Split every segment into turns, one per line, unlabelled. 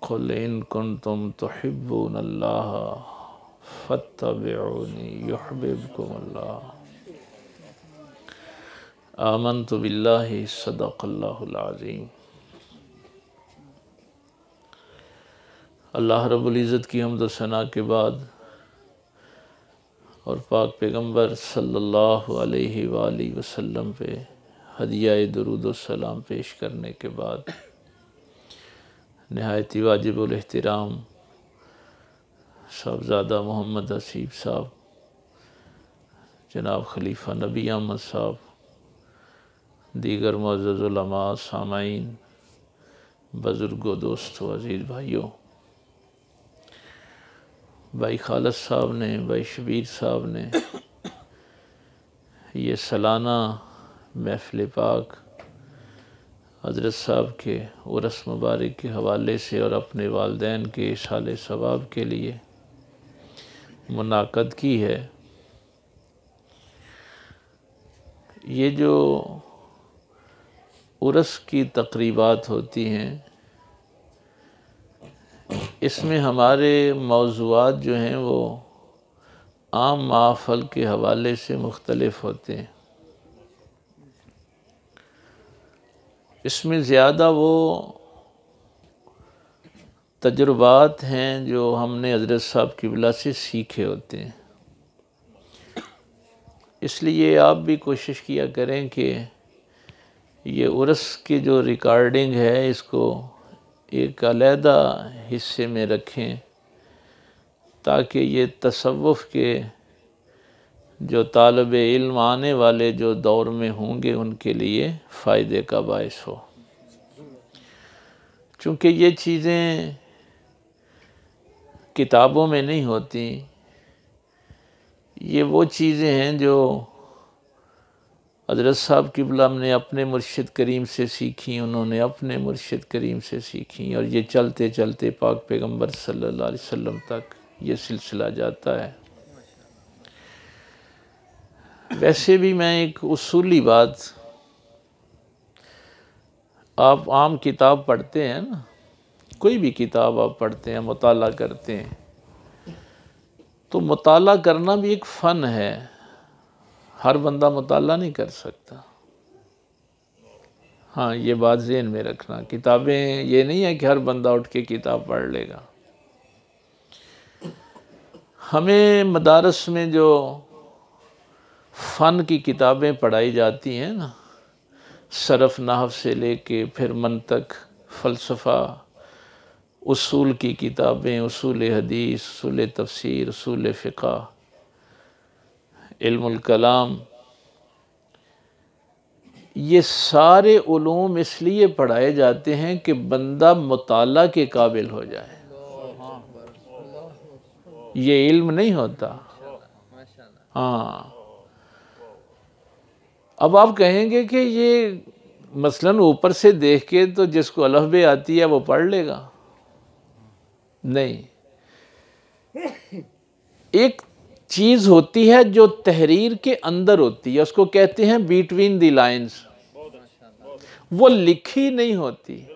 क़ुल इन कुन्तुम तुहिब्बूनल्लाह फत्तबिऊनी युहब्बिबकुमुल्लाह। आमन्तु बिल्लाहि सदक़ल्लाहुल अज़ीम। अल्लाह रब्बुल इज़्ज़त की हम्द व सना के बाद और पाक पैगम्बर सल्लल्लाहु अलैहि वालैहि वसल्लम पे हदिया दुरूद व सलाम पेश करने के बाद नहायत ही वाजिबुल एहतिराम साहबज़ादा मोहम्मद हसीब साहब, जनाब खलीफा नबी अहमद साहब, दीगर मुअज़्ज़ज़ उलमा, सामाईन, बुज़ुर्गों, दोस्तों, अज़ीज़ भाइयों, भाई खालिद साहब ने, भाई शबीर साहब ने ये सालाना महफ़िल पाक हज़रत साहब के उर्स मुबारक के हवाले से और अपने वालिदैन के इसाले सवाब के लिए मुनाक़द की है। ये जो उर्स की तक़रीबात होती हैं, इसमें हमारे मौज़ूआत जो हैं वो आम महफ़िल के हवाले से मुख्तलिफ़ होते हैं। इसमें ज़्यादा वो तजुर्बात हैं जो हमने हज़रत साहब क़िबला से सीखे होते हैं। इसलिए आप भी कोशिश किया करें कि ये उर्स की जो रिकॉर्डिंग है इसको एक अलहदा हिस्से में रखें, ताकि ये तसव्वुफ़ के जो तालिब इल्म आने वाले जो दौर में होंगे उनके लिए फ़ायदे का बाइस हो। चूँकि ये चीज़ें किताबों में नहीं होती, ये वो चीज़ें हैं जो हज़रत साहब क़िबला ने अपने मुर्शिद करीम से सीखी, उन्होंने अपने मुर्शिद करीम से सीखी, और ये चलते चलते पाक पैगम्बर सल्लल्लाहु अलैहि वसल्लम तक ये सिलसिला जाता है। वैसे भी मैं एक उसूली बात, आप आम किताब पढ़ते हैं ना, कोई भी किताब आप पढ़ते हैं, मुताला करते हैं, तो मुताला करना भी एक फ़न है। हर बंदा मुताला नहीं कर सकता। हाँ, ये बात ज़हन में रखना। किताबें ये नहीं है कि हर बंदा उठ के किताब पढ़ लेगा। हमें मदारस में जो फ़न की किताबें पढ़ाई जाती हैं ना, सरफ़ नहव से लेके फिर मंतक, फ़लसफ़ा, उसूल की किताबें, उसूल हदीस, उसूल तफ़सीर, उसूल फ़िक़्ह, इल्मुल कलाम, ये सारे उलूम इसलिए पढ़ाए जाते हैं कि बंदा मुताला के काबिल हो जाए। ये इल्म नहीं होता। हाँ, अब आप कहेंगे कि ये मसलन ऊपर से देख के तो जिसको अलफ़बे आती है वो पढ़ लेगा। नहीं, एक चीज़ होती है जो तहरीर के अंदर होती है, उसको कहते हैं बिटवीन द लाइन्स। वो लिखी नहीं होती,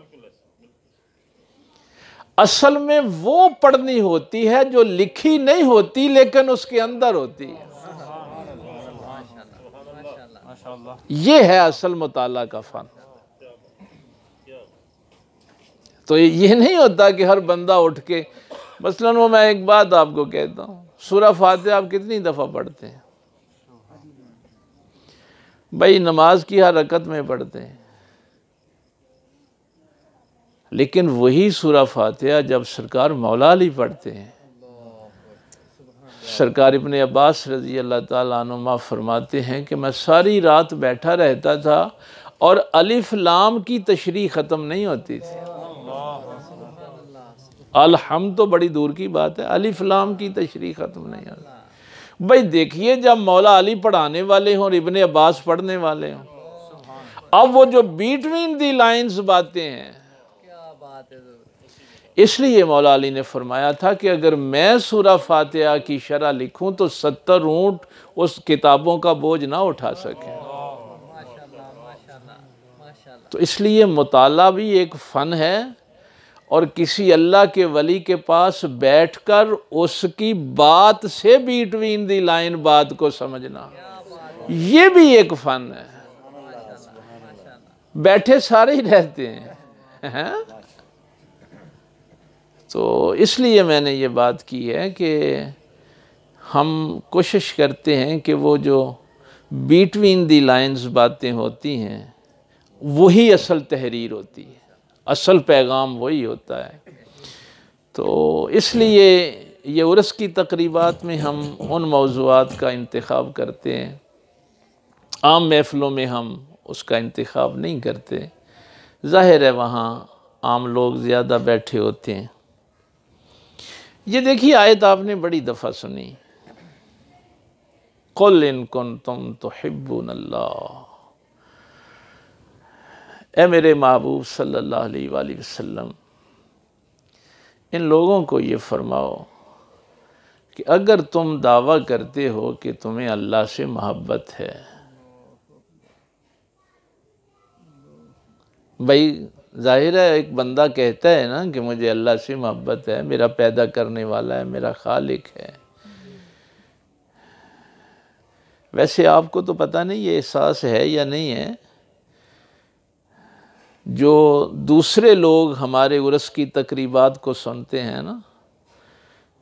असल में वो पढ़नी होती है जो लिखी नहीं होती लेकिन उसके अंदर होती है। ये है असल मुताला का फ़न। तो ये नहीं होता कि हर बंदा उठ के, मसलन वो, मैं एक बात आपको कहता हूँ, सूरह फातिहा आप कितनी दफ़ा पढ़ते हैं? भाई नमाज की हर रकत में पढ़ते हैं, लेकिन वही सूरह फातिहा जब सरकार मौला अली पढ़ते हैं, सरकार इब्ने अब्बास रज़ी अल्लाह ताला अन्हुमा फरमाते हैं कि मैं सारी रात बैठा रहता था और अलिफ लाम की तशरीह ख़त्म नहीं होती थी। अलहम तो बड़ी दूर की बात है, अलिफ लाम की तशरीह ख़त्म नहीं होती। भाई देखिए, जब मौला अली पढ़ाने वाले हों और इब्ने अब्बास पढ़ने वाले हों, अब वो जो बिटवीन दी लाइन्स बातें हैं, इसलिए मौला अली ने फरमाया था कि अगर मैं सूरह फातिहा की शरह लिखूं तो 70 ऊँट उस किताबों का बोझ ना उठा सके। तो इसलिए मुताला भी एक फ़न है और किसी अल्लाह के वली के पास बैठकर उसकी बात से बिटवीन दी लाइन बात को समझना, ये भी एक फन है। बैठे सारे ही रहते हैं। तो इसलिए मैंने ये बात की है कि हम कोशिश करते हैं कि वो जो बिटवीन दी लाइंस बातें होती हैं वही असल तहरीर होती है, असल पैगाम वही होता है। तो इसलिए ये उर्स की तकरीबात में हम उन मौज़ूआत का इंतखाब करते हैं, आम महफ़िलों में हम उसका इंतखाब नहीं करते। ज़ाहिर है वहाँ आम लोग ज़्यादा बैठे होते हैं। ये देखिए आयत आपने बड़ी दफ़ा सुनी, कुल इन कुंतुम तुहिब्बूनल्लाह, ए मेरे महबूब सल्लल्लाहु अलैहि वसल्लम, इन लोगों को ये फरमाओ कि अगर तुम दावा करते हो कि तुम्हें अल्लाह से मोहब्बत है, भाई जाहिर है एक बंदा कहता है ना कि मुझे अल्लाह से मोहब्बत है, मेरा पैदा करने वाला है, मेरा खालिक है। वैसे आपको तो पता नहीं ये एहसास है या नहीं है, जो दूसरे लोग हमारे उर्स की तकरीबात को सुनते हैं ना,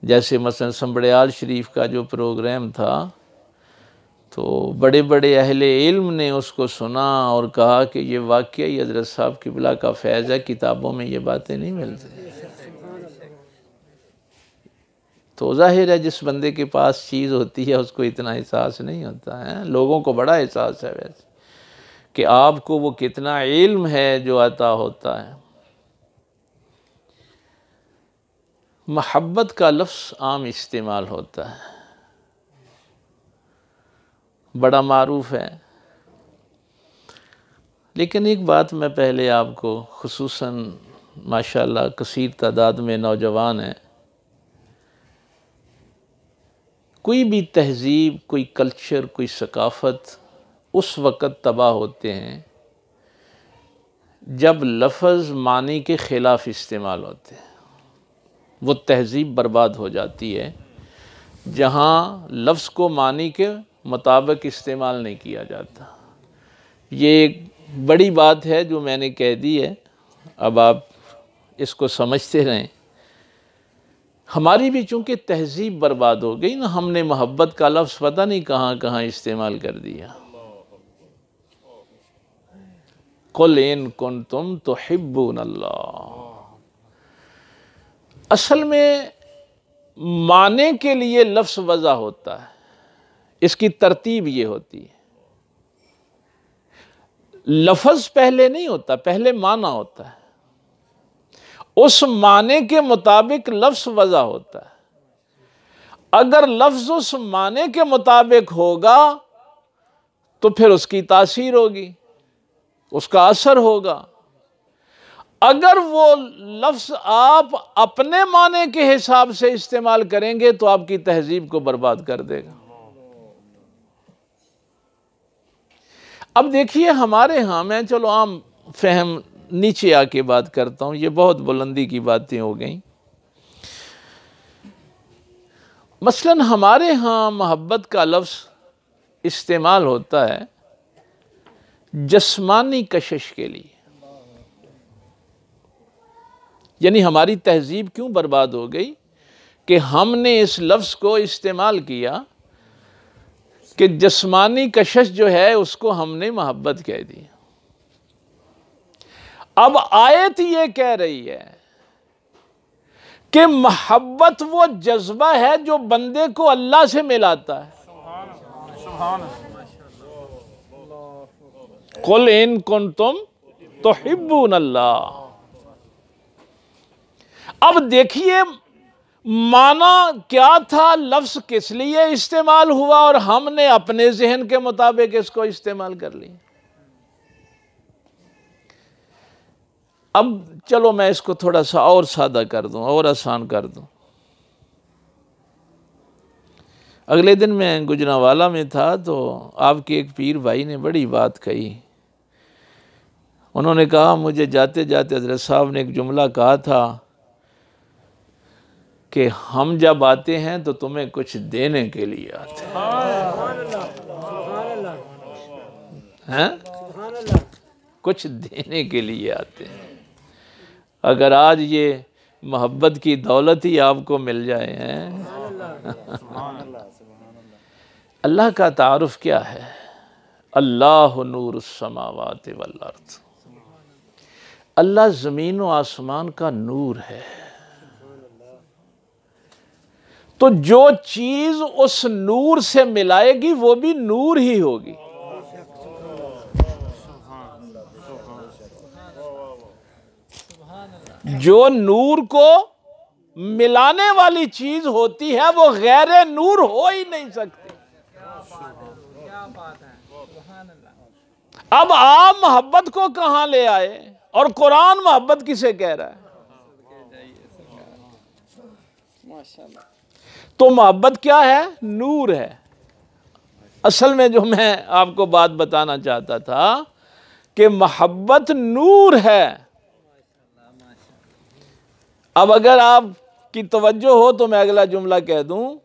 जैसे मसलन संबड़ियाल शरीफ का जो प्रोग्राम था, तो बड़े बड़े अहले इल्म ने उसको सुना और कहा कि ये वाकई हज़रत साहब क़िबला का फैज़ है, किताबों में ये बातें नहीं मिलती। तो ज़ाहिर है जिस बंदे के पास चीज़ होती है उसको इतना एहसास नहीं होता है। लोगों को बड़ा एहसास है वैसे कि आपको वो कितना इल्म है जो अता होता है। महब्बत का लफ्ज़ आम इस्तेमाल होता है, बड़ा मारूफ है, लेकिन एक बात मैं पहले आपको, खुसूसन माशाअल्लाह कसीर तादाद में नौजवान हैं, कोई भी तहज़ीब, कोई कल्चर, कोई सकाफ़त उस वक़्त तबाह होते हैं जब लफ्ज़ मानी के ख़िलाफ़ इस्तेमाल होते हैं। वो तहज़ीब बर्बाद हो जाती है जहाँ लफ्ज़ को मानी के मुताबिक इस्तेमाल नहीं किया जाता। ये एक बड़ी बात है जो मैंने कह दी है, अब आप इसको समझते रहें। हमारी भी चूँकि तहज़ीब बर्बाद हो गई ना, हमने मोहब्बत का लफ्ज़ पता नहीं कहाँ कहाँ इस्तेमाल कर दिया। कुल इन कुंतुम तुहिब्बूनल्लाह, असल में माने के लिए लफ्ज़ वज़ा होता है, इसकी तरतीब ये होती है। लफ्ज़ पहले नहीं होता, पहले माना होता है, उस माने के मुताबिक लफ्ज़ वज़ा होता है। अगर लफ्ज़ उस माने के मुताबिक होगा तो फिर उसकी तासीर होगी, उसका असर होगा। अगर वो लफ्ज़ आप अपने माने के हिसाब से इस्तेमाल करेंगे तो आपकी तहज़ीब को बर्बाद कर देगा। अब देखिए हमारे यहाँ, मैं चलो आम फहम नीचे आके बात करता हूँ, ये बहुत बुलंदी की बातें हो गई। मसलन हमारे यहाँ मोहब्बत का लफ्ज़ इस्तेमाल होता है जिस्मानी कशिश के लिए। यानी हमारी तहज़ीब क्यों बर्बाद हो गई कि हमने इस लफ्ज़ को इस्तेमाल किया कि जिस्मानी कशिश जो है उसको हमने मोहब्बत कह दी। अब आयत ये कह रही है कि मोहब्बत वो जज्बा है जो बंदे को अल्लाह से मिलाता है। कुल इन कुंतुम तुहिब्बूनल्लाह। अब देखिए माना क्या था, लफ्ज़ किस लिए इस्तेमाल हुआ, और हमने अपने जहन के मुताबिक इसको इस्तेमाल कर लिया। अब चलो मैं इसको थोड़ा सा और सादा कर दूं और आसान कर दूं। अगले दिन मैं गुजरांवाला में था तो आपके एक पीर भाई ने बड़ी बात कही। उन्होंने कहा, मुझे जाते जाते हज़रत साहब ने एक जुमला कहा था कि हम जब आते हैं तो तुम्हें कुछ देने के लिए आते हैं, कुछ देने के लिए आते हैं। अगर आज ये मोहब्बत की दौलत ही आपको मिल जाए हैं। अल्लाह का तारुफ क्या है? अल्लाह नूरुस समावाति वल अर्द। अल्लाह ज़मीन व आसमान का नूर है। तो जो चीज़ उस नूर से मिलाएगी वो भी नूर ही होगी। जो नूर को मिलाने वाली चीज होती है वो गैर नूर हो ही नहीं सकती। अब आप मोहब्बत को कहां ले आए? और कुरान मोहब्बत किसे कह रहा है? तो मोहब्बत क्या है? नूर है। असल में जो मैं आपको बात बताना चाहता था कि मोहब्बत नूर है। अब अगर आपकी तवज्जो हो तो मैं अगला जुमला कह दूं,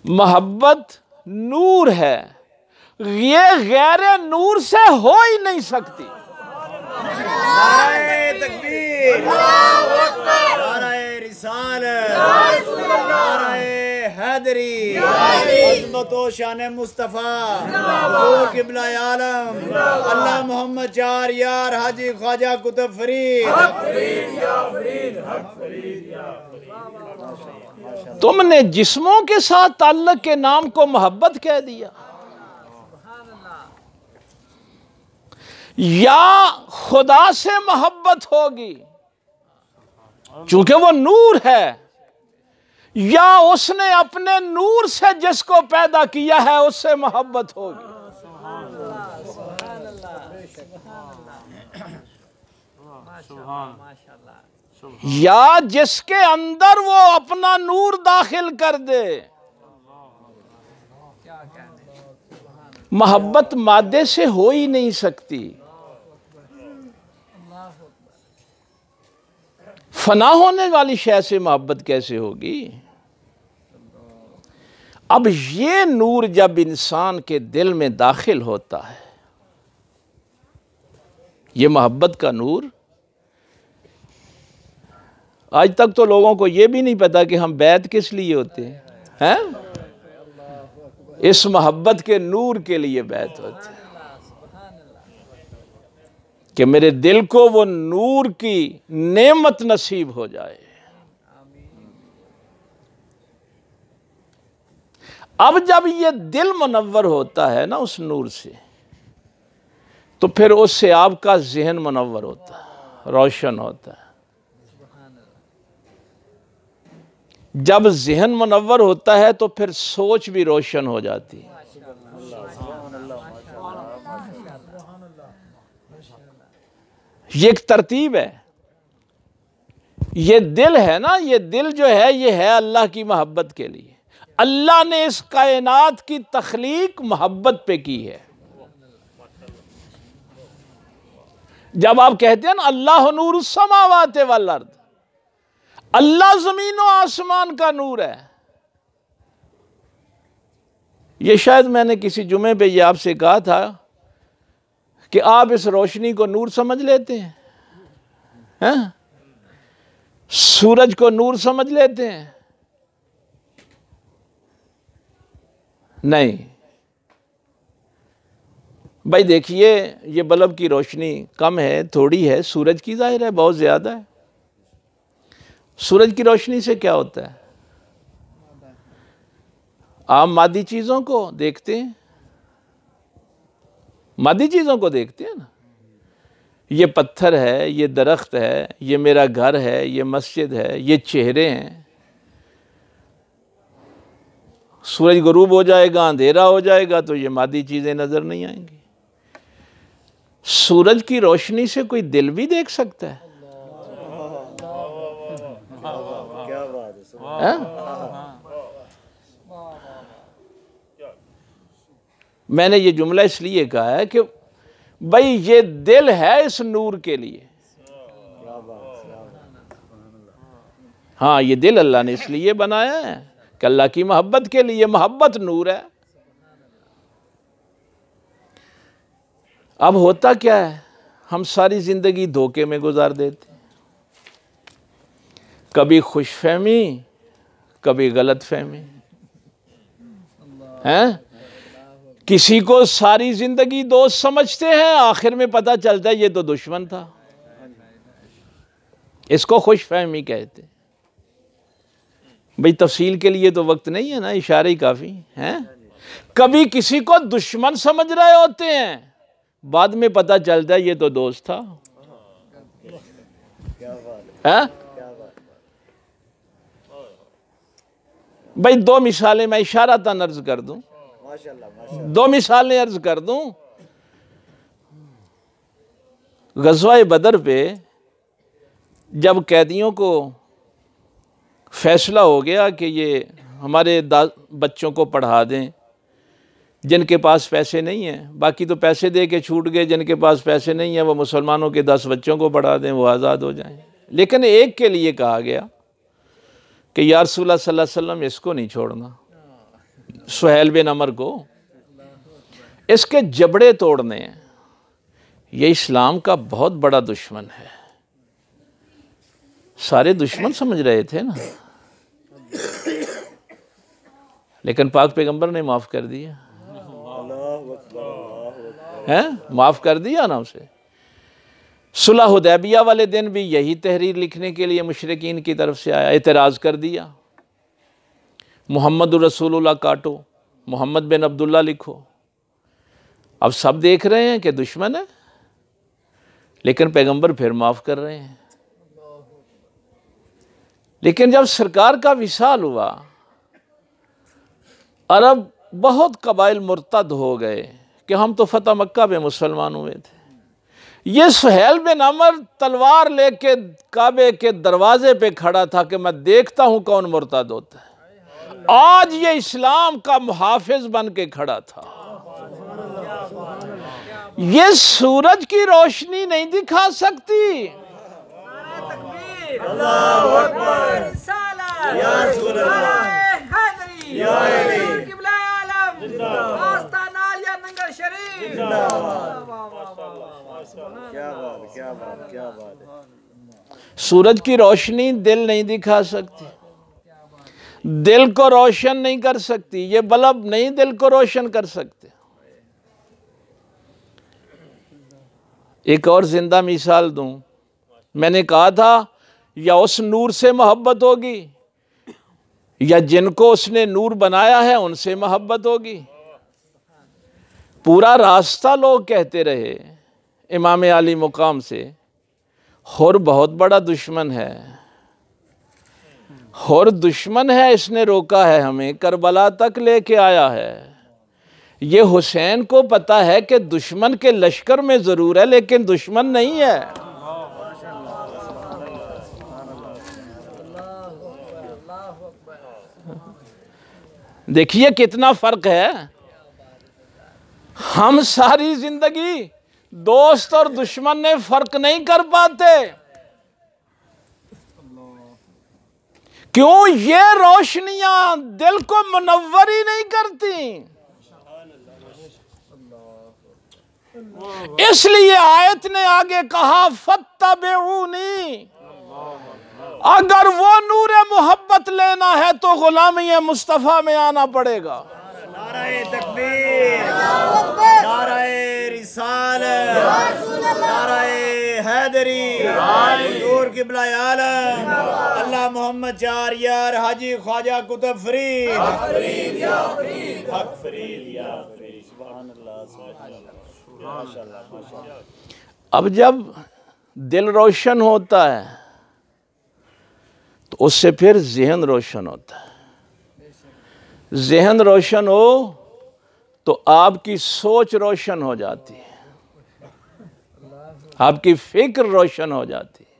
मोहब्बत नूर है, ये गैर नूर से हो ही नहीं सकती।
नारे तकबीर, नारे रिसालत, नारे हैदरी, अज़मत व शान मुस्तफ़ा, हुज़ूर क़िबला आलम, अल्लाह मोहम्मद चार यार हाजी ख्वाजा कुतुब फरीद।
तुमने जिस्मों के साथ ताल्लुक़ के नाम को मोहब्बत कह दिया, या खुदा से मोहब्बत होगी चूंकि वो नूर है, या उसने अपने नूर से जिसको पैदा किया है उससे मोहब्बत होगी। या जिसके अंदर वो अपना नूर दाखिल कर दे। मोहब्बत मादे से हो ही नहीं सकती। फना होने वाली शय से मोहब्बत कैसे होगी? अब ये नूर जब इंसान के दिल में दाखिल होता है, ये मोहब्बत का नूर, आज तक तो लोगों को ये भी नहीं पता कि हम बैत किस लिए होते हैं? इस मोहब्बत के नूर के लिए बैत होते हैं कि मेरे दिल को वो नूर की नेमत नसीब हो जाए। अब जब ये दिल मुनव्वर होता है ना उस नूर से, तो फिर उससे आपका ज़हन मुनव्वर होता है, रोशन होता है। जब ज़हन मुनव्वर होता है तो फिर सोच भी रोशन हो जाती है। ये एक तरतीब है। ये दिल है ना, ये दिल जो है ये है अल्लाह की मोहब्बत के लिए। अल्लाह ने इस कायनात की तख्लीक मोहब्बत पे की है। जब आप कहते हैं ना अल्लाह नूरुस समावाति वल अर्द, अल्लाह ज़मीन और आसमान का नूर है। ये शायद मैंने किसी जुमे पे ये आपसे कहा था कि आप इस रोशनी को नूर समझ लेते हैं, सूरज को नूर समझ लेते हैं। नहीं भाई, देखिए ये बल्ब की रोशनी कम है, थोड़ी है, सूरज की जाहिर है बहुत ज़्यादा है। सूरज की रोशनी से क्या होता है? आप मादी चीज़ों को देखते हैं, मादी चीज़ों को देखते हैं ना, ये पत्थर है, ये दरख्त है, ये मेरा घर है, ये मस्जिद है, ये चेहरे हैं। सूरज गुरूब हो जाएगा, अंधेरा हो जाएगा तो ये मादी चीज़ें नज़र नहीं आएंगी। सूरज की रोशनी से कोई दिल भी देख सकता है?
क्या बात है।
मैंने ये जुमला इसलिए कहा है कि भाई ये दिल है इस नूर के लिए। हाँ, ये दिल अल्लाह ने इसलिए बनाया है कि अल्लाह की मोहब्बत के लिए। मोहब्बत नूर है। अब होता क्या है, हम सारी जिंदगी धोखे में गुजार देते, कभी खुशफहमी, कभी गलत फहमी है। किसी को सारी जिंदगी दोस्त समझते हैं, आखिर में पता चलता है ये तो दुश्मन था। इसको खुशफहमी कहते। भाई तफसील के लिए तो वक्त नहीं है ना, इशारे ही काफी हैं। कभी किसी को दुश्मन समझ रहे होते हैं, बाद में पता चलता है ये तो दोस्त था। है? भाई दो मिसालें मैं इशारा तन अर्ज कर दूं, दो मिसालें अर्ज कर दूं। गज़वा बदर पे जब कैदियों को फैसला हो गया कि ये हमारे बच्चों को पढ़ा दें, जिनके पास पैसे नहीं हैं, बाकी तो पैसे दे के छूट गए, जिनके पास पैसे नहीं हैं वो मुसलमानों के 10 बच्चों को पढ़ा दें, वो आज़ाद हो जाएं। लेकिन एक के लिए कहा गया कि या रसूलल्लाह सल्लल्लाहु अलैहि वसल्लम इसको नहीं छोड़ना, सुहैल बिन अमर को, इसके जबड़े तोड़ने हैं। ये इस्लाम का बहुत बड़ा दुश्मन है। सारे दुश्मन समझ रहे थे ना, लेकिन पाक पैगंबर ने माफ कर दिया है, माफ कर दिया ना उसे। सुलह हुदैबिया वाले दिन भी यही तहरीर लिखने के लिए मुशरिकीन की तरफ से आया, एतराज़ कर दिया, मोहम्मद रसूलुल्लाह काटो, मोहम्मद बिन अब्दुल्ला लिखो। अब सब देख रहे हैं कि दुश्मन है, लेकिन पैगंबर फिर माफ कर रहे हैं। लेकिन जब सरकार का विसाल हुआ, अरब बहुत कबाइल मुर्तद हो गए कि हम तो फतह मक्का में मुसलमान हुए थे। ये सुहैल बिन अमर तलवार लेके काबे के दरवाजे पे खड़ा था कि मैं देखता हूं कौन मुर्तद होता है। आज ये इस्लाम का मुहाफिज बन के खड़ा था। ये सूरज की रोशनी नहीं दिखा सकती, सूरज की रोशनी दिल नहीं दिखा सकती, दिल को रोशन नहीं कर सकती, ये बल्ब नहीं दिल को रोशन कर सकते। एक और जिंदा मिसाल दूं, मैंने कहा था या उस नूर से मोहब्बत होगी या जिनको उसने नूर बनाया है उनसे मोहब्बत होगी। पूरा रास्ता लोग कहते रहे इमाम अली मुकाम से, हुर बहुत बड़ा दुश्मन है, हुर दुश्मन है, इसने रोका है हमें, करबला तक लेके आया है। ये हुसैन को पता है कि दुश्मन के लश्कर में जरूर है लेकिन दुश्मन नहीं है। देखिए कितना फर्क है। हम सारी जिंदगी दोस्त और दुश्मन में फर्क नहीं कर पाते। क्यों? ये रोशनियां दिल को मुनव्वर ही नहीं करती। इसलिए आयत ने आगे कहा फत्तबिऊनी, अगर वो नूरे मोहब्बत लेना है तो गुलामी मुस्तफा में आना पड़ेगा।
नाराए तकबीर, नाराए रिसालत, नाराए हैदरी, हुजूर किबला आलम अल्लाह मोहम्मद चार यार हाजी ख्वाजा कुतुब फरीद, हक फरीद या फरीद, हक फरीद या फरीद। सुभान अल्लाह, सुभान अल्लाह, माशाअल्लाह, माशाअल्लाह।
अब जब दिल रोशन होता है तो उससे फिर ज़हन रोशन होता है। ज़हन रोशन हो तो आपकी सोच रोशन हो जाती है, आपकी फिक्र रोशन हो जाती है,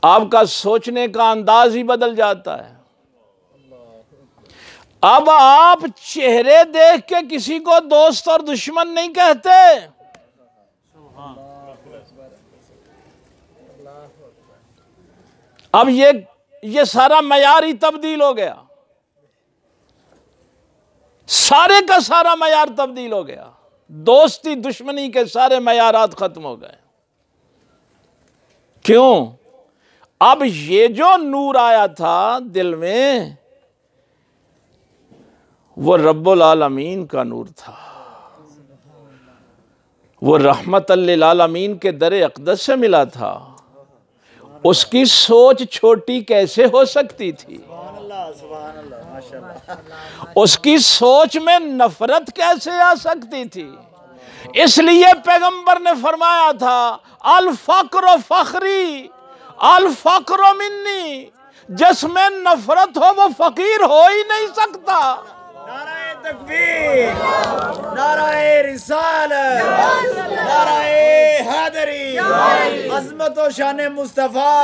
आपका सोचने का अंदाज ही बदल जाता है। अब आप चेहरे देख के किसी को दोस्त और दुश्मन नहीं कहते। अब ये सारा मयार ही तब्दील हो गया, सारे का सारा मयार तब्दील हो गया। दोस्ती दुश्मनी के सारे मयारात खत्म हो गए। क्यों? अब ये जो नूर आया था दिल में, वो रब्बुल आलमीन का नूर था, वो रहमत लिल आलमीन के दर अक़दस से मिला था। उसकी सोच छोटी कैसे हो सकती थी? उसकी सोच में नफरत कैसे आ सकती थी? इसलिए पैगंबर ने फरमाया था, अल फक्र फखरी, अल फक्र मिन्नी, जिसमें नफरत हो वो फकीर हो ही नहीं सकता।
नाराए तकबीर, नाराए रिसालत, नाराए हैदरी, अज़मत व शान मुस्तफ़ा,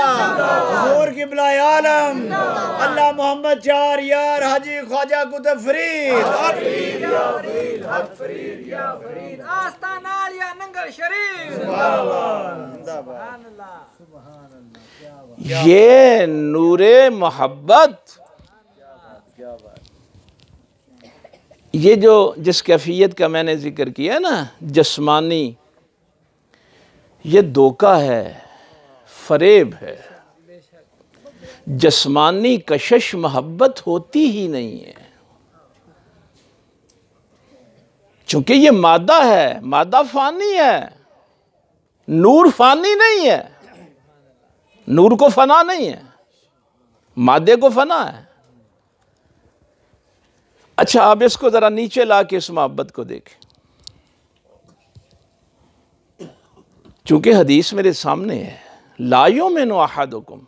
हुज़ूर क़िबला आलम, अल्लाह मोहम्मद चार यार हाजी ख्वाजा कुतुब फरीद, आस्ताना या नंगल शरीफ।
ये नूरे मोहब्बत, ये जो जिस कैफियत का मैंने जिक्र किया ना, जस्मानी, ये धोखा है, फरेब है। जस्मानी कशिश मोहब्बत होती ही नहीं है, चूंकि ये मादा है, मादा फानी है, नूर फानी नहीं है, नूर को फना नहीं है, मादे को फना है। अच्छा, आप इसको जरा नीचे ला के इस मोहब्बत को देखें। चूंकि हदीस मेरे सामने है, ला युमिनु अहदुकुम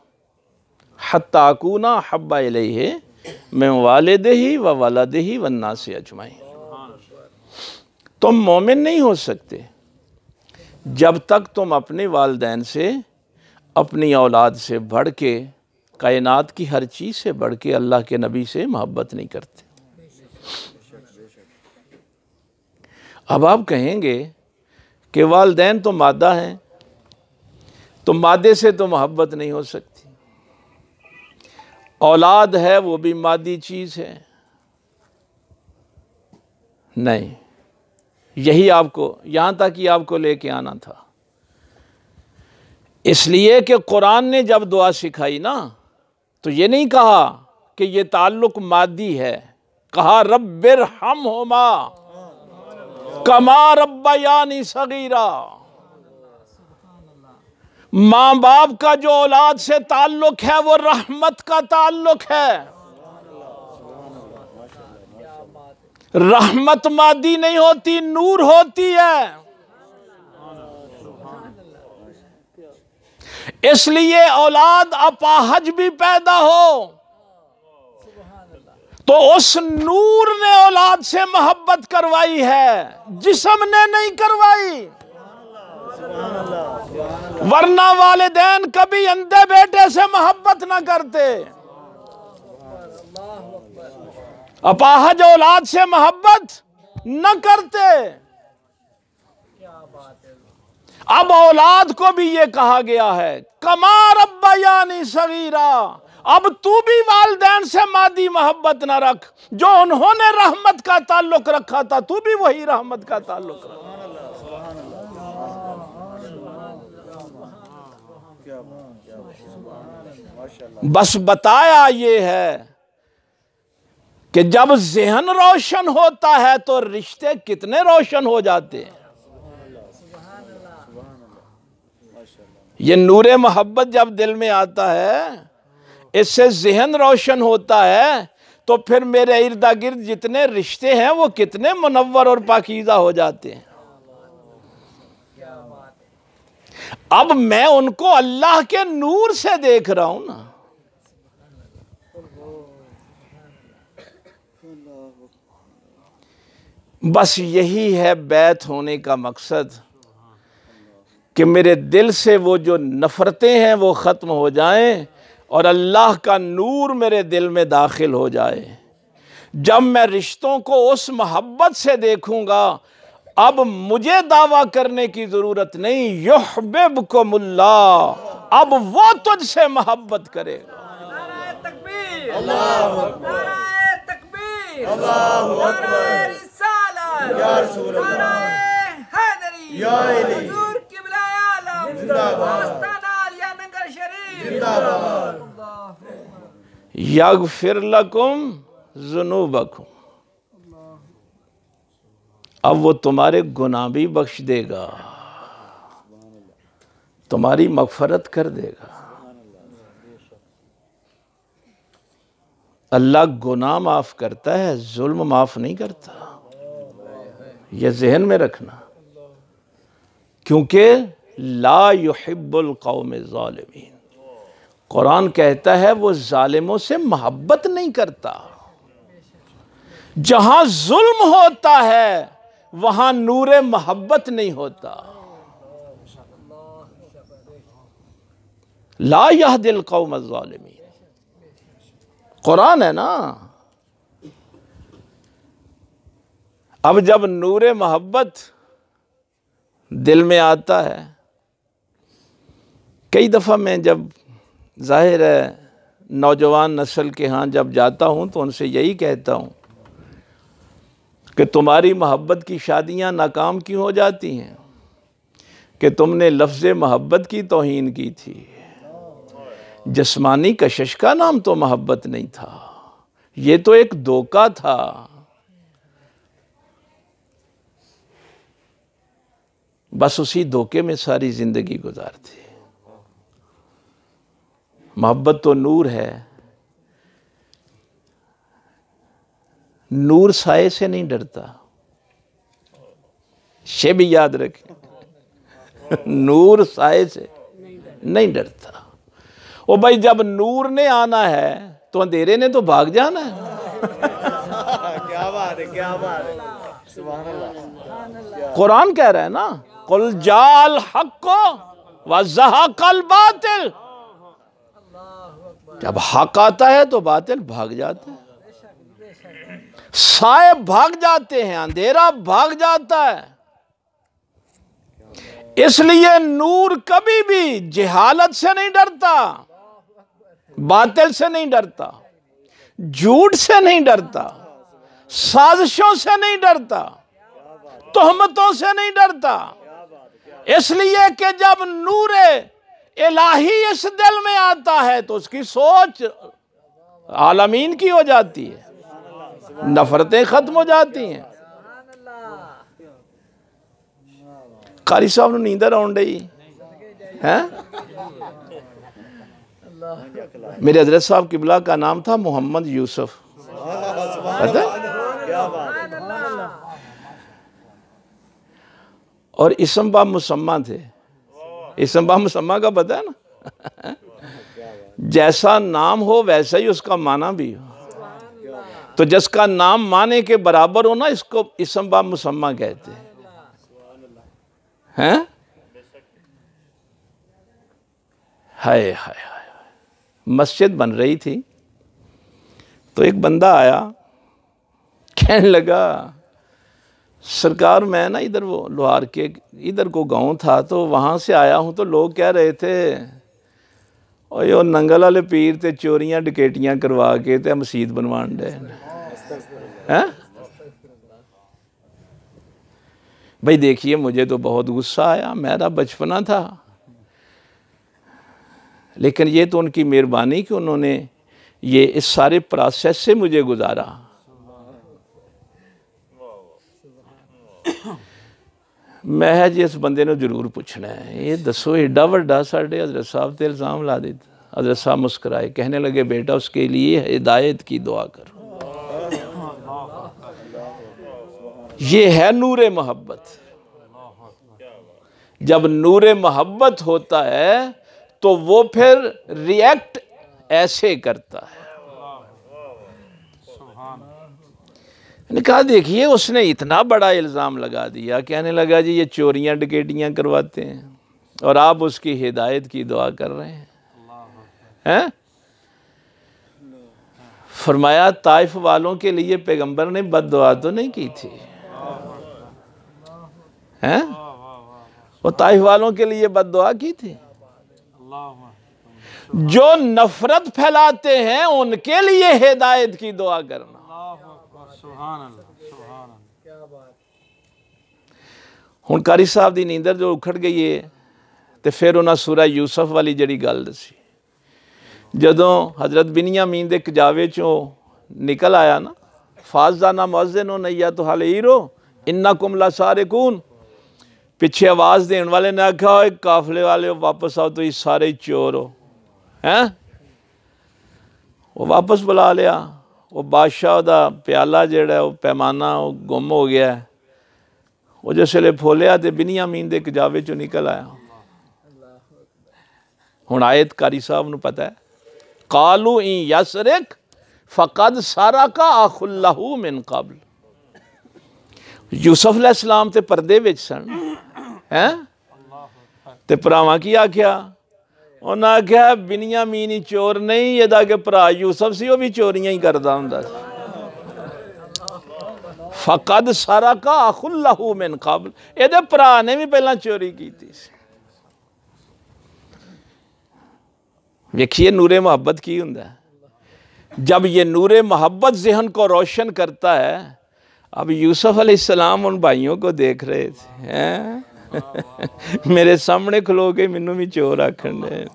हत्ता अकूना हब्बा इलैहि मिन वालिदिही व वलदिही वन्नासि अजमईन। तुम मोमिन नहीं हो सकते जब तक तुम अपने वालिदैन से, अपनी औलाद से बढ़ के, कायनात की हर चीज़ से बढ़ के अल्लाह के नबी से मोहब्बत नहीं करते। अब आप कहेंगे कि वालिदैन तो मादा हैं, तो मादे से तो मोहब्बत नहीं हो सकती। औलाद है वो भी मादी चीज़ है। नहीं, यही आपको यहाँ तक ही आपको लेके आना था। इसलिए कि कुरान ने जब दुआ सिखाई ना, तो ये नहीं कहा कि ये ताल्लुक मादी है, कहा रब्बिरहमहुमा कमा रब्बयानी सगीरा। माँ बाप का जो औलाद से ताल्लुक है वो रहमत का ताल्लुक है। रहमत मादी नहीं होती, नूर होती है। इसलिए औलाद अपाहज भी पैदा हो तो उस नूर ने औलाद से मोहब्बत करवाई है, जिस्म ने नहीं करवाई। वरना वालिदैन कभी अंधे बेटे से मोहब्बत ना करते, अपाहज औलाद से मोहब्बत न करते। अब औलाद को भी ये कहा गया है, कमा रब्बयानी सगीरा। अब तू भी वालिदैन से मादी मोहब्बत ना रख, जो उन्होंने रहमत का ताल्लुक रखा था, तू भी वही रहमत का ताल्लुक रख। बस बताया ये है कि जब ज़हन रोशन होता है तो रिश्ते कितने रोशन हो जाते हैं। ये नूरे मोहब्बत जब दिल में आता है, इससे ज़हन रोशन होता है, तो फिर मेरे इर्दा गिर्द जितने रिश्ते हैं वो कितने मुनव्वर और पाकीज़ा हो जाते हैं। अब मैं उनको अल्लाह के नूर से देख रहा हूं ना। बस यही है बैत होने का मकसद, कि मेरे दिल से वो जो नफ़रतें हैं वो ख़त्म हो जाएं और अल्लाह का नूर मेरे दिल में दाखिल हो जाए। जब मैं रिश्तों को उस मोहब्बत से देखूंगा, अब मुझे दावा करने की ज़रूरत नहीं, युहब्बुकुमुल्लाह अब वो तुझसे मोहब्बत करेगा।
नाराए तकबीर, नाराए तकबीर, नाराए रिसालत, नाराए हैदरी, हुजूर किबला आलम, आस्ताना आलिया नंगर शरीफ,
यगफिर लकुम ज़ुनूबकुम, अब वो तुम्हारे गुनाह भी बख्श देगा, तुम्हारी मगफरत कर देगा। अल्लाह गुनाह माफ करता है, जुल्म माफ नहीं करता, यह ज़हन में रखना, क्योंकि ला युहिब्बुल कौमे ज़ालिमीन, कुरान कहता है वो जालिमों से मोहब्बत नहीं करता। जहां जुल्म होता है वहां नूरे मोहब्बत नहीं होता। ला यहदिल कौम ज़ालिमीन, कुरान है ना। अब जब नूरे मोहब्बत दिल में आता है, कई दफ़ा मैं जब जाहिर है नौजवान नस्ल के यहाँ जब जाता हूँ तो उनसे यही कहता हूँ कि तुम्हारी मोहब्बत की शादियाँ नाकाम क्यों हो जाती हैं, कि तुमने लफ्ज़ मोहब्बत की तौहीन की थी। जिस्मानी कशिश का नाम तो मोहब्बत नहीं था, ये तो एक धोखा था। बस उसी धोखे में सारी ज़िंदगी गुजारती। मोहब्बत तो नूर है, नूर साए से नहीं डरता, ये भी याद रखें। नूर साए से नहीं डरता। ओ भाई, जब नूर ने आना है तो अंधेरे ने तो भाग जाना है।
क्या बात है, क्या बात है, सुभान अल्लाह।
कुरान कह रहा है ना, कुल जाल हक व ज़हक़ल बातिल, जब हक आता है तो बातिल भाग जाता है, साए भाग जाते हैं, अंधेरा भाग जाता है। इसलिए नूर कभी भी जहालत से नहीं डरता, बातिल से नहीं डरता, झूठ से नहीं डरता, साजिशों से नहीं डरता, तोहमतों से नहीं डरता। इसलिए कि जब नूरे इलाही इस दिल में आता है तो उसकी सोच आलमीन की हो जाती है, नफरतें खत्म हो जाती हैं। कारी साहब ने नींदर आउन डई हैं। मेरे हजरत साहब किबला का नाम था मोहम्मद यूसुफ, पता है? और इसम बा मुसम्मा थे। इसम बा मुसम्मा का पता है ना? जैसा नाम हो वैसा ही उसका माना भी हो। तो जिसका नाम माने के बराबर हो ना, इसको इसम बा मुसम्मा कहते हैं। हाय हाय हाय, मस्जिद बन रही थी तो एक बंदा आया, कहने लगा सरकार मैं ना इधर वो लोहार के इधर को गांव था तो वहाँ से आया हूँ, तो लोग कह रहे थे और यो नंगल वाले पीर ते चोरियां डकैतियां करवा के ते मसीत बनवान दे हैं। भाई देखिए, मुझे तो बहुत गुस्सा आया, मेरा बचपना था, लेकिन ये तो उनकी मेहरबानी कि उन्होंने ये इस सारे प्रोसेस से मुझे गुजारा। मैं जी इस बंदे ने जरूर पूछना है, ये दसो एडा वड्डा साढ़े हजरत साहब ते इल्ज़ाम ला दिता। हजरत साहब मुस्कुराए, कहने लगे बेटा उसके लिए हिदायत की दुआ करो। ये है नूरे मोहब्बत। जब नूरे मोहब्बत होता है तो वो फिर रिएक्ट ऐसे करता है। मैंने कहा देखिए उसने इतना बड़ा इल्ज़ाम लगा दिया, कहने लगा जी ये चोरियां डकैतियां करवाते हैं और आप उसकी हिदायत की दुआ कर रहे हैं। फरमाया ताइफ वालों के लिए पैगंबर ने बद्दुआ तो नहीं की थी, हैं? वो ताइफ वालों के लिए बद्दुआ की थी। जो नफरत फैलाते हैं उनके लिए हिदायत की दुआ करना। हुण कारी साहब दी नींदर जो उखड़ गई है तो फिर उन्हें सूरा यूसुफ वाली जड़ी गल दसी, जदों हजरत बिनियामीन दे कजावे चों निकल आया ना, फाज़ाना मुअज़्ज़िन नैया तो हाले हीरो इन्नकुम लसारिकून, पिछे आवाज़ देने वाले ने आख्या काफले वाले वापस आओ, तो ये सारे चोर हो हैं। वो वापस बुला लिया, वो बादशाह दा प्याला जेड़ा वो पैमाना वो गुम हो गया है, वो जिसले फोलिया तो बिनियामीन दे कजावे चों निकल आया। हुण आयत कारी साहब नूं पता है, कालू इन यसरिक फ़क़द सरका अखुल्लहू मिन क़ब्ल। यूसुफ अलैहिस्सलाम ते पर्दे विच सन हैं, ते भरावां की आख्या, उन्हें आख्या बिनियामीन ही चोर नहीं, एदा के भरा यूसुफ सी, वो भी चोरियां ही करदा हुंदा सी। फ़क़द सरका अखुल्लहू मिन क़ब्ल, एदे भरा ने भी पहला चोरी की थी। देखिए नूरे मोहब्बत की हुंदा है। जब ये नूरे मोहब्बत ज़हन को रोशन करता है, अब यूसुफ अलैहिस्सलाम उन भाइयों को देख रहे थे हैं मेरे सामने खलो के मैनू भी चोर आखन दे।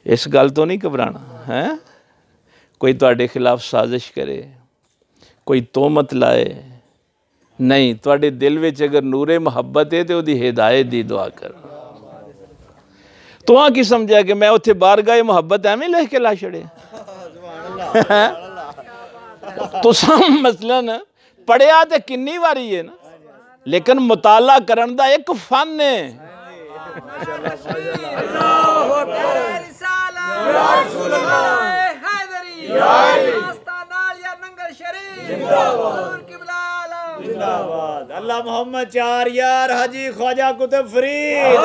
इस गल तो नहीं घबराना है, कोई तुहाडे खिलाफ साजिश करे, कोई तोहमत लाए, नहीं, तुहाडे दिल विच अगर नूरे मोहब्बत है तो उहदी हिदायत दी दुआ करो। तुहां की समझा कि मैं उत्थे बारगाह मोहब्बत एवें लिख के ला छड़े। तुसां मसलन पढ़िया तो किन्नी वारी है ना, लेकिन मुताला करन दा एक फन है।
अल्लाह मोहम्मद चार यार हाजी ख्वाजा कुतुब फरीद।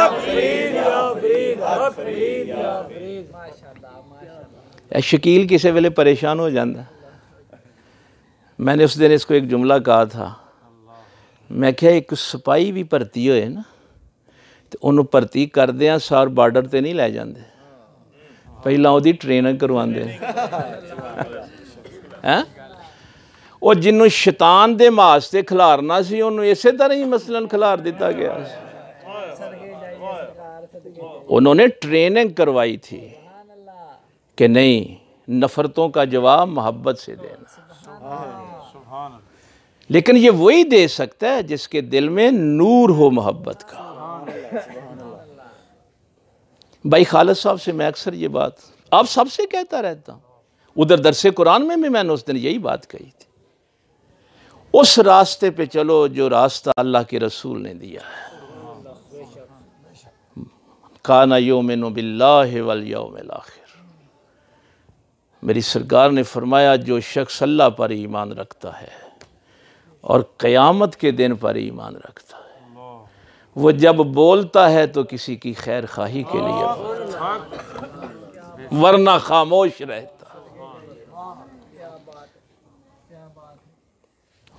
शकील किसी वेले परेशान हो जाता। मैंने उस दिन इसको एक जुमला कहा था, मैं क्या एक सिपाही भी भर्ती होए ना तो उन्होंने भर्ती करदियां सार बार्डर ते नहीं लै जाते, पहला उहदी ट्रेनिंग करवाते हैं। वो जिन्हों शैतान दे मास से खिलारना सी उन्होंने इसे तरह ही मसलन खिलार दिता गया। उन्होंने ट्रेनिंग करवाई थी कि नहीं, नफरतों का जवाब मोहब्बत से देना। लेकिन ये वही दे सकता है जिसके दिल में नूर हो मोहब्बत का। भाई खालिद साहब से मैं अक्सर ये बात आप सबसे कहता रहता हूँ, उधर दरसे कुरान में भी मैंने उस दिन यही बात कही थी। उस रास्ते पे चलो जो रास्ता अल्लाह के रसूल ने दिया है। काना युमिनु बिल्लाहि वल यौमिल आखिर, मेरी सरकार ने फरमाया जो शख्स अल्लाह पर ईमान रखता है और क़यामत के दिन पर ईमान रखता है, वो जब बोलता है तो किसी की खैर खाही के लिए बोलता है, वरना खामोश रहता।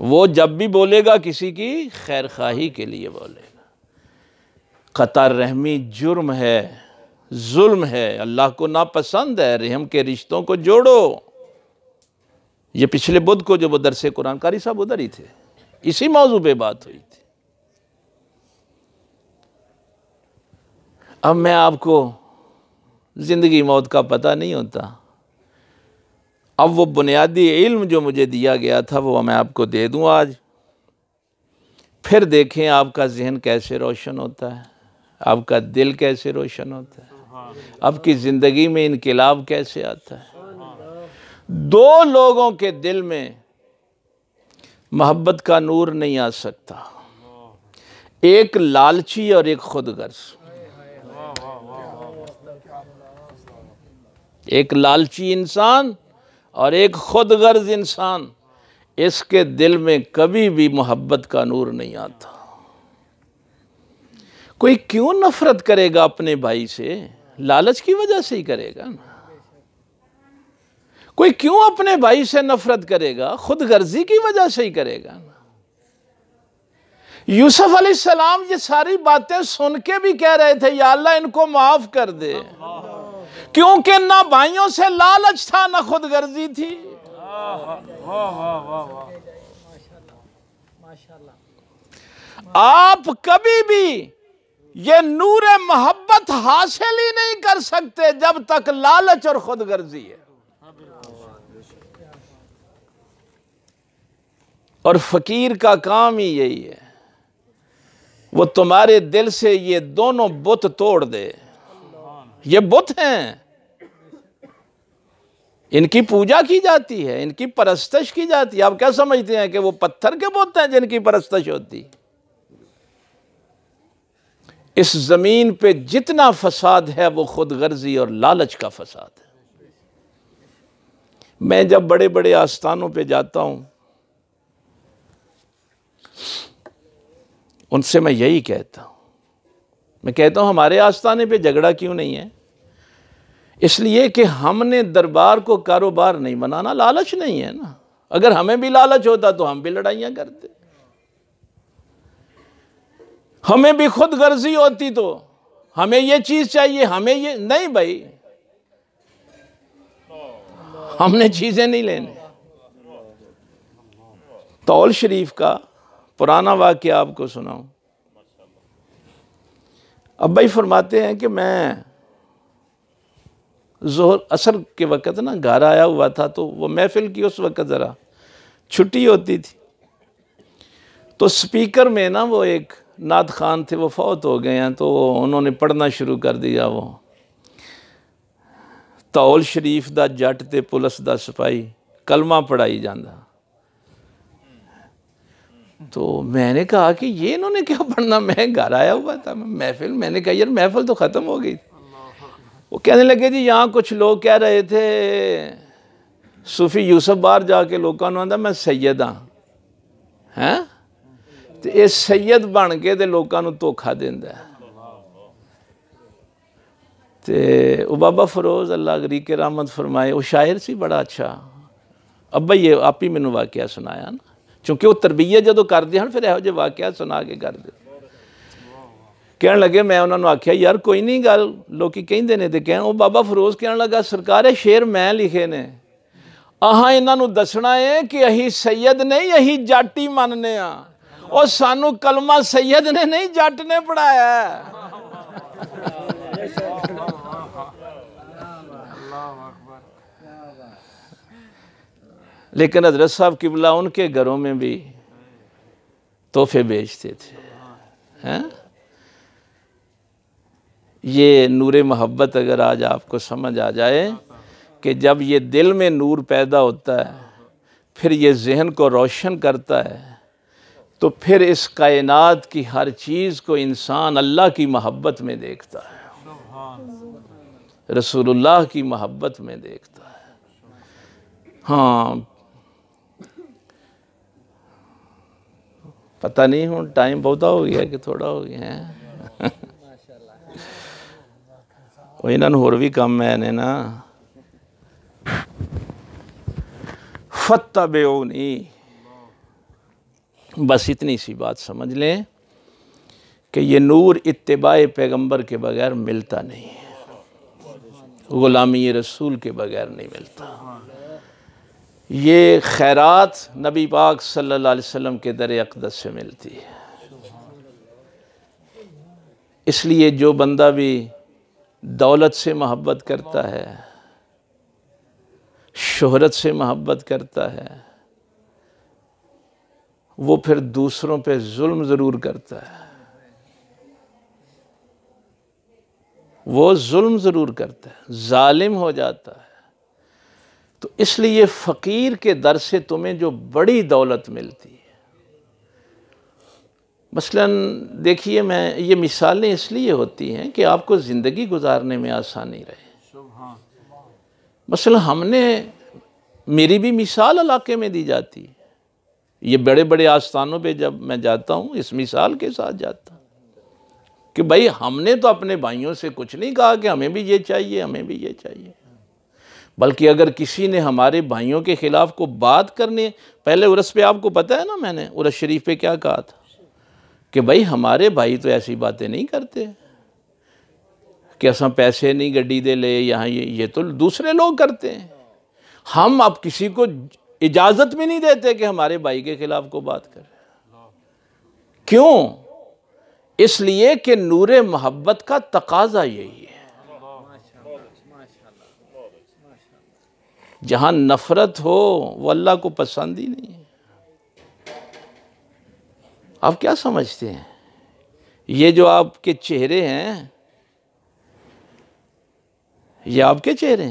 वो जब भी बोलेगा किसी की खैर खाही के लिए बोलेगा। क़तार रहमी जुर्म है, जुल्म है, अल्लाह को नापसंद है। रहम के रिश्तों को जोड़ो। ये पिछले बुध को जो वो दरसे कुरान कारी साहब उधर ही थे, इसी मौजू पे बात हुई थी। अब मैं आपको ज़िंदगी मौत का पता नहीं होता, अब वो बुनियादी इल्म जो मुझे दिया गया था वो मैं आपको दे दूं आज, फिर देखें आपका जहन कैसे रोशन होता है, आपका दिल कैसे रोशन होता है, आपकी ज़िंदगी में इनकलाब कैसे आता है। दो लोगों के दिल में मोहब्बत का नूर नहीं आ सकता, एक लालची और एक खुदगर्ज। एक लालची इंसान और एक खुदगर्ज इंसान, इसके दिल में कभी भी मोहब्बत का नूर नहीं आता। कोई क्यों नफरत करेगा अपने भाई से? लालच की वजह से ही करेगा ना। कोई क्यों अपने भाई से नफरत करेगा? खुदगर्जी की वजह से ही करेगा ना। यूसुफ अलैहिस्सलाम ये सारी बातें सुन के भी कह रहे थे या अल्लाह इनको माफ कर दे, क्योंकि ना भाइयों से लालच था ना खुदगर्जी थी। आप कभी भी ये नूर मोहब्बत हासिल ही नहीं कर सकते जब तक लालच और खुदगर्जी है। और फकीर का काम ही यही है, वो तुम्हारे दिल से ये दोनों बुत तोड़ दे। ये बुत हैं, इनकी पूजा की जाती है, इनकी परस्तश की जाती है। आप क्या समझते हैं कि वो पत्थर के बुत हैं जिनकी परस्तश होती? इस जमीन पे जितना फसाद है वो खुद गर्जी और लालच का फसाद है। मैं जब बड़े बड़े आस्थानों पे जाता हूं, उनसे मैं यही कहता हूं, मैं कहता हूं हमारे आस्थाने पे झगड़ा क्यों नहीं है? इसलिए कि हमने दरबार को कारोबार नहीं बनाना, लालच नहीं है ना। अगर हमें भी लालच होता तो हम भी लड़ाइयां करते, हमें भी खुद गर्जी होती तो हमें ये चीज चाहिए, हमें ये नहीं, भाई हमने चीजें नहीं लेने। तौल शरीफ का पुराना वाक़या आपको सुनाऊं। अब भाई फरमाते हैं कि मैं जोहर असर के वक़्त ना घर आया हुआ था, तो वो महफिल की उस वक़्त ज़रा छुट्टी होती थी, तो स्पीकर में ना वो एक नात खान थे, वो फौत हो गए हैं, तो उन्होंने पढ़ना शुरू कर दिया। वो तौल शरीफ दा जट ते पुलिस दा सिपाही कलमा पढ़ाई जाता। तो मैंने कहा कि ये इन्होंने क्या पढ़ना, मैं घर आया हुआ था महफिल, मैंने कहा यार महफिल तो ख़त्म हो गई। वो कहने लगे जी यहाँ कुछ लोग कह रहे थे सूफी यूसुफ बाहर जाके लोगों ने आंदा मैं सैयद हाँ, हैं तो ये सैयद बन के ते लोगों को धोखा देंदा। ते वो बाबा फरोज अल्लाह गरीक के रहमत फरमाए, वो शायर सी बड़ा अच्छा। अब्बा ये आप ही मैनू वाकया सुनाया ना, क्योंकि वो तरबीयत जो करते हैं फिर यहो जे वाकया सुना के कर दे। कह लगे, मैं उन्होंने आख्या यार कोई नहीं गल, लोग कहिंदे ने, ते कह वो बाबा फरोज कह लगा सरकार है शेर मैं लिखे ने, अहां इन्हों दसना है कि अही सैयद नहीं अही जट ही मनने आ, और सानू कलमा सैयद ने नहीं जट ने पढ़ाया। लेकिन हजरत साहब किबला उनके घरों में भी तोहफे बेचते थे, हैं? ये नूरे मोहब्बत अगर आज आपको समझ आ जाए कि जब ये दिल में नूर पैदा होता है, फिर ये जहन को रोशन करता है, तो फिर इस कायनात की हर चीज़ को इंसान अल्लाह की मोहब्बत में देखता है, रसूलुल्लाह की मोहब्बत में देखता है। हाँ, पता नहीं हूँ टाइम बहुत हो गया कि थोड़ा हो गया है। वो इन्होंने होर भी काम है ने ना, फत्तबिऊनी, बस इतनी सी बात समझ लें कि ये नूर इत्तिबाए पैगंबर के बगैर मिलता नहीं है, गुलामी रसूल के बगैर नहीं मिलता। ये खैरात नबी पाक सल्लल्लाहु अलैहि वसल्लम के दर अक़दस से मिलती है। इसलिए जो बंदा भी दौलत से मोहब्बत करता है, शोहरत से मोहब्बत करता है, वो फिर दूसरों पे जुल्म ज़रूर करता है, वो जुल्म ज़रूर करता है, जालिम हो जाता है। तो इसलिए फ़कीर के दर से तुम्हें जो बड़ी दौलत मिलती है, मसलन देखिए, मैं ये मिसालें इसलिए होती हैं कि आपको ज़िंदगी गुजारने में आसानी रहे। मसलन हमने, मेरी भी मिसाल इलाके में दी जाती है, ये बड़े बड़े आस्थानों पे जब मैं जाता हूँ इस मिसाल के साथ जाता हूँ कि भाई हमने तो अपने भाइयों से कुछ नहीं कहा कि हमें भी ये चाहिए हमें भी ये चाहिए, बल्कि अगर किसी ने हमारे भाइयों के ख़िलाफ़ को बात करनी, पहले उर्स पे आपको पता है ना, मैंने उर्स शरीफ पे क्या कहा था कि भाई हमारे भाई तो ऐसी बातें नहीं करते कि असा पैसे नहीं गड्डी दे ले, यहाँ ये तो दूसरे लोग करते हैं। हम अब किसी को इजाज़त भी नहीं देते कि हमारे भाई के खिलाफ को बात करें। क्यों? इसलिए कि नूरे मोहब्बत का तकाजा यही है। जहां नफरत हो वो अल्लाह को पसंद ही नहीं है। आप क्या समझते हैं ये जो आपके चेहरे हैं, ये आपके चेहरे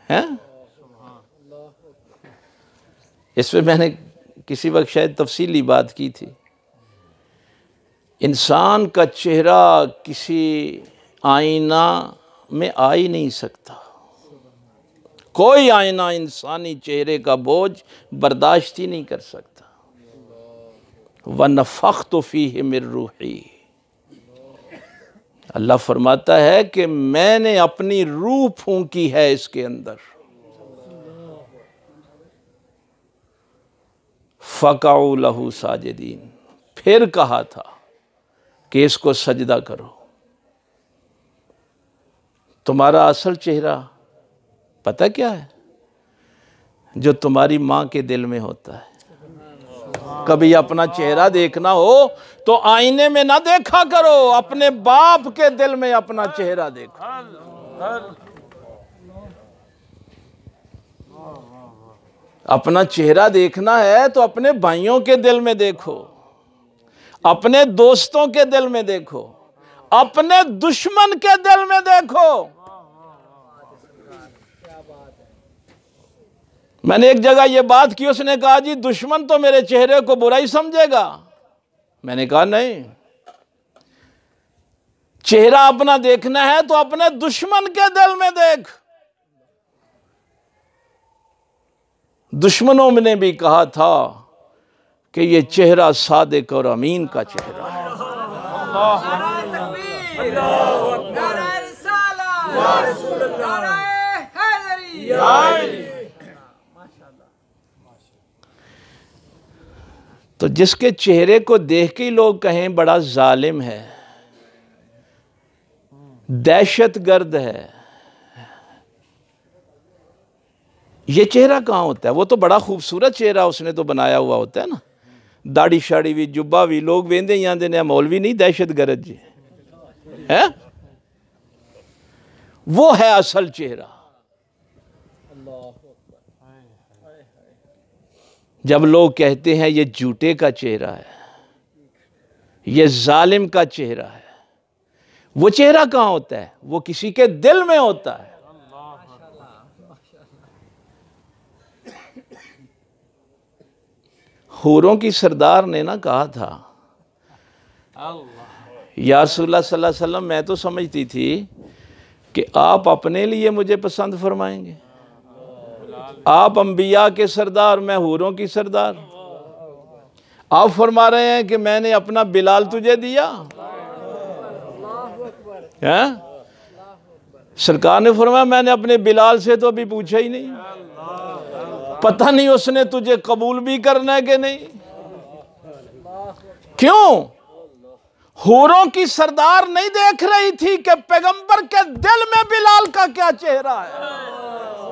हैं? इस पर मैंने किसी वक्त शायद तफसीली बात की थी। इंसान का चेहरा किसी आईना में आ ही नहीं सकता। कोई आईना इंसानी चेहरे का बोझ बर्दाश्त ही नहीं कर सकता। वनफ़ख़्तु फ़ीहि मिन रूही, अल्लाह फरमाता है कि मैंने अपनी रूह फूंकी है इसके अंदर। फ़क़अू लहू साजिदीन, फिर कहा था कि इसको सजदा करो। तुम्हारा असल चेहरा पता क्या है? जो तुम्हारी माँ के दिल में होता है। कभी अपना चेहरा देखना हो तो आईने में ना देखा करो, अपने बाप के दिल में अपना चेहरा देखो। अपना चेहरा देखना है तो अपने भाइयों के दिल में देखो, अपने दोस्तों के दिल में देखो, अपने दुश्मन के दिल में देखो। मैंने एक जगह ये बात की, उसने कहा जी दुश्मन तो मेरे चेहरे को बुरा ही समझेगा। मैंने कहा नहीं, चेहरा अपना देखना है तो अपने दुश्मन के दिल में देख। दुश्मनों ने भी कहा था कि ये चेहरा सादिक और अमीन का चेहरा है। तो जिसके चेहरे को देख के लोग कहें बड़ा जालिम है, दहशतगर्द है, ये चेहरा कहाँ होता है? वो तो बड़ा खूबसूरत चेहरा उसने तो बनाया हुआ होता है ना, दाढ़ी शाड़ी भी, जुब्बा भी, लोग वेंदे ही आंदे ने मौलवी नहीं दहशतगर्द जी है। वो है असल चेहरा। जब लोग कहते हैं ये झूठे का चेहरा है, ये जालिम का चेहरा है, वो चेहरा कहाँ होता है? वो किसी के दिल में होता है। हूरों की सरदार ने ना कहा था, या रसूलुल्लाह सल्लल्लाहु अलैहि वसल्लम, मैं तो समझती थी कि आप अपने लिए मुझे पसंद फरमाएंगे। आप अंबिया के सरदार, मैं हूरों की सरदार। आप फरमा रहे हैं कि मैंने अपना बिलाल तुझे दिया है? सरकार ने फरमाया मैंने अपने बिलाल से तो अभी पूछा ही नहीं, पता नहीं उसने तुझे कबूल भी करना है कि नहीं। क्यों? हूरों की सरदार नहीं देख रही थी कि पैगंबर के दिल में बिलाल का क्या चेहरा है।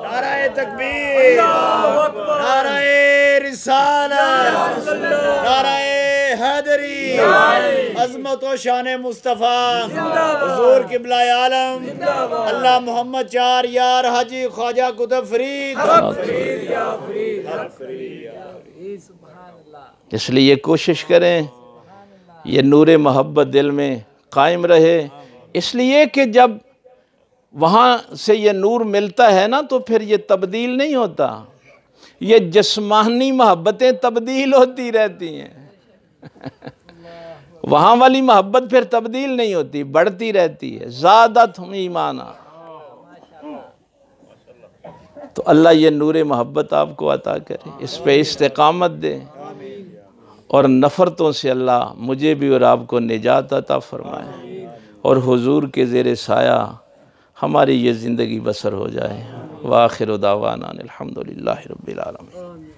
नाराए तकबीर, नाराए रिसालत, नाराए हैदरी, अज़मत व शान मुस्तफ़ा, हुज़ूर क़िबला आलम, अल्लाह मोहम्मद चार यार हाजी ख्वाजा कुतुब फरीद।
इसलिए कोशिश करें ये नूरे मोहब्बत दिल में कायम रहे, इसलिए कि जब वहाँ से ये नूर मिलता है ना तो फिर ये तब्दील नहीं होता। ये जिस्मानी मोहब्बतें तब्दील होती रहती हैं वहाँ वाली मोहब्बत फिर तब्दील नहीं होती, बढ़ती रहती है। ज़ादत हम ईमाना। तो अल्लाह ये नूरे मोहब्बत आपको अता करे, इस पे इस्तिकामत दे, और नफ़रतों से अल्लाह मुझे भी और आपको निजात अता फरमाए, और हुजूर के ज़ेरे साया हमारी ये ज़िंदगी बसर हो जाए। व आखिर दावाना अनिल हम्दुलिल्लाहि रब्बिल आलमीन।